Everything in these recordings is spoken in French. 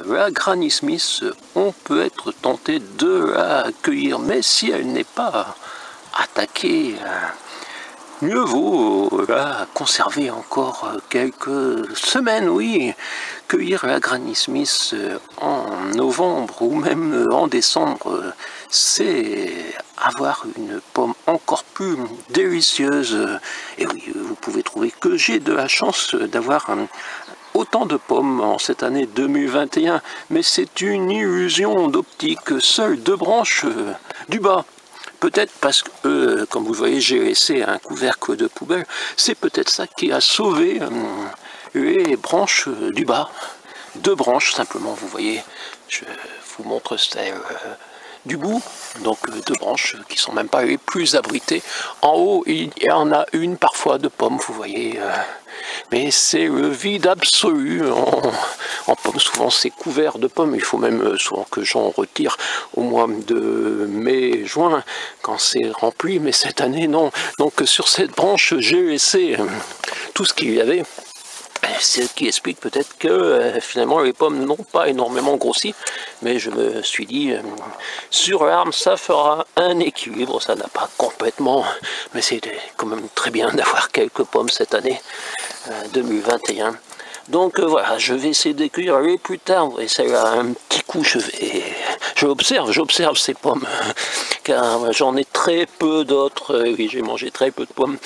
La Granny Smith, on peut être tenté de la cueillir, mais si elle n'est pas attaquée, mieux vaut la conserver encore quelques semaines, oui. Cueillir la Granny Smith en novembre ou même en décembre, c'est avoir une pomme encore plus délicieuse. Et oui, vous pouvez trouver que j'ai de la chance d'avoir autant de pommes en cette année 2021, mais c'est une illusion d'optique, seules deux branches du bas. Peut-être parce que, comme vous voyez, j'ai laissé un couvercle de poubelle, c'est peut-être ça qui a sauvé les branches du bas. Deux branches simplement, vous voyez, je vous montre celle du bout, donc deux branches qui sont même pas les plus abritées. En haut, il y en a une parfois de pommes, vous voyez, mais c'est le vide absolu en pommes. Souvent c'est couvert de pommes, il faut même souvent que j'en retire au mois de mai, juin, quand c'est rempli, mais cette année non. Donc sur cette branche, j'ai laissé tout ce qu'il y avait. Ce qui explique peut-être que finalement les pommes n'ont pas énormément grossi, mais je me suis dit, sur l'arbre ça fera un équilibre, ça n'a pas complètement, mais c'est quand même très bien d'avoir quelques pommes cette année 2021. Donc voilà, je vais essayer d'écueillir les plus tard, et celle-là, un petit coup, j'observe ces pommes, car j'en ai très peu d'autres, oui j'ai mangé très peu de pommes.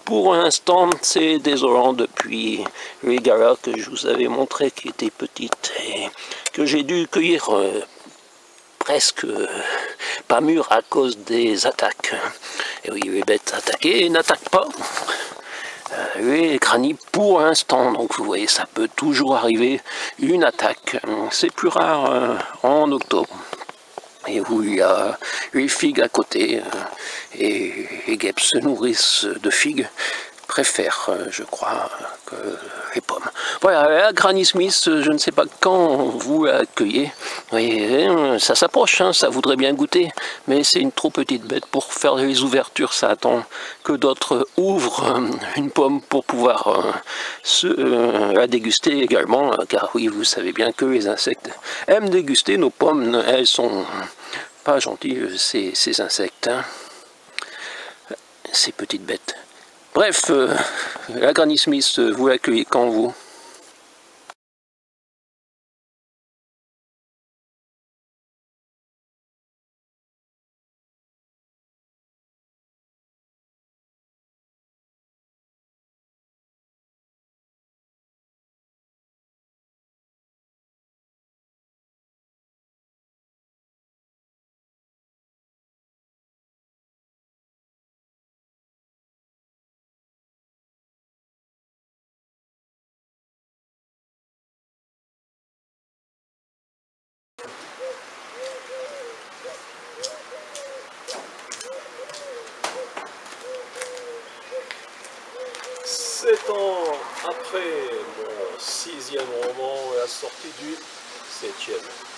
Pour l'instant, c'est désolant depuis les galas que je vous avais montré qui étaient petites et que j'ai dû cueillir presque pas mûres à cause des attaques. Et oui, les bêtes attaquées n'attaquent pas. Les Granny pour l'instant, donc vous voyez, ça peut toujours arriver une attaque. C'est plus rare en octobre. Et où il y a les figues à côté, et les guêpes se nourrissent de figues, préfèrent, je crois, que les pommes. Voilà, la Granny Smith, je ne sais pas quand vous l'accueillez. Vous voyez, ça s'approche, hein, ça voudrait bien goûter, mais c'est une trop petite bête pour faire les ouvertures, ça attend que d'autres ouvrent une pomme pour pouvoir la déguster également, car oui, vous savez bien que les insectes aiment déguster nos pommes, elles sont pas gentilles, ces insectes, hein, ces petites bêtes. Bref, la Granny Smith, vous l'accueillez quand vous? Sept ans après mon 6e roman, la sortie du 7e.